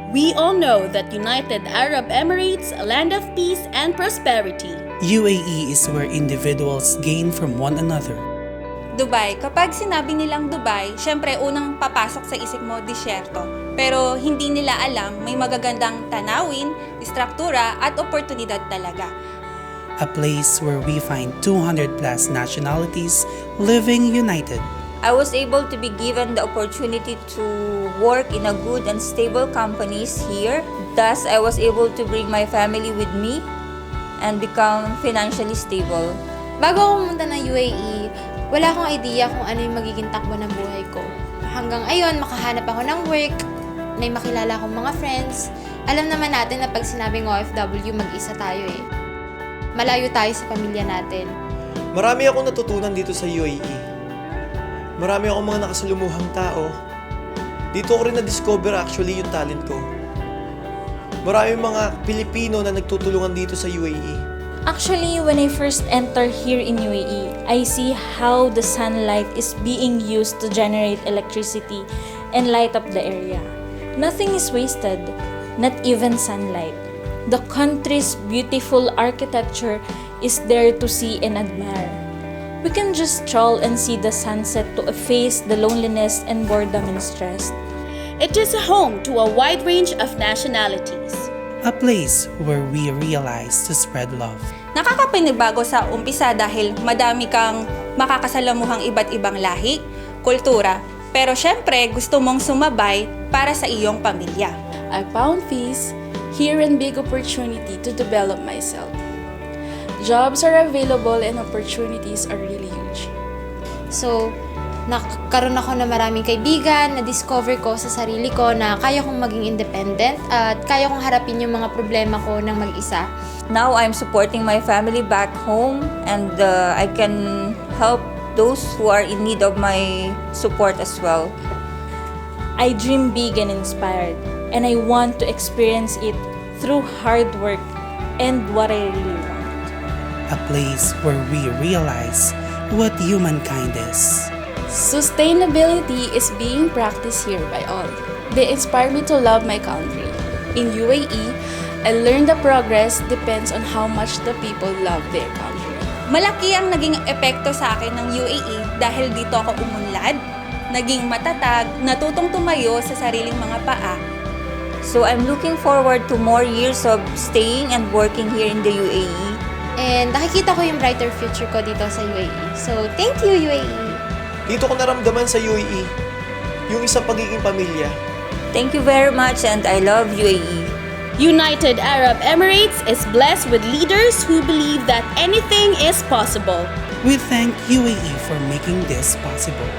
We all know that United Arab Emirates, a land of peace and prosperity. UAE is where individuals gain from one another. Dubai, kapag sinabi nilang Dubai, syempre unang papasok sa isip mo, disyerto. Pero hindi nila alam, may magagandang tanawin, istruktura at oportunidad talaga. A place where we find 200 plus nationalities living united. I was able to be given the opportunity to work in a good and stable companies here. Thus, I was able to bring my family with me and become financially stable. Bago ako pumunta ng UAE, wala akong idea kung ano yung magiging takbo ng buhay ko. Hanggang ayon, makahanap ako ng work, may makilala akong mga friends. Alam naman natin na pag sinabing OFW, mag-isa tayo eh. Malayo tayo sa pamilya natin. Marami akong natutunan dito sa UAE. Marami akong mga nakasalumuhang tao. Dito ko rin na-discover actually yung talent ko. Marami mga Pilipino na nagtutulungan dito sa UAE. Actually, when I first entered here in UAE, I see how the sunlight is being used to generate electricity and light up the area. Nothing is wasted, not even sunlight. The country's beautiful architecture is there to see and admire. We can just stroll and see the sunset to efface the loneliness and boredom and stress. It is a home to a wide range of nationalities. A place where we realize to spread love. Nakakapanibago sa umpisa dahil madami kang makakasalamuhang iba't ibang lahi, kultura, pero syempre gusto mong sumabay para sa iyong pamilya. I found peace here and big opportunity to develop myself. Jobs are available and opportunities are really huge. So, nakaroon ako ng maraming kaibigan, na-discover ko sa sarili ko na kaya kong maging independent at kaya kong harapin yung mga problema ko ng mag-isa. Now, I'm supporting my family back home and I can help those who are in need of my support as well. I dream big and inspired, and I want to experience it through hard work and what I really want. A place where we realize what humankind is. Sustainability is being practiced here by all. They inspire me to love my country. In UAE, I learned the progress depends on how much the people love their country. Malaki ang naging epekto sa akin ng UAE dahil dito ako umunlad, naging matatag, natutong tumayo sa sariling mga paa. So I'm looking forward to more years of staying and working here in the UAE. And nakikita ko yung brighter future ko dito sa UAE. So, thank you UAE! Dito ko naramdaman sa UAE yung isang pagiging pamilya. Thank you very much and I love UAE. United Arab Emirates is blessed with leaders who believe that anything is possible. We thank UAE for making this possible.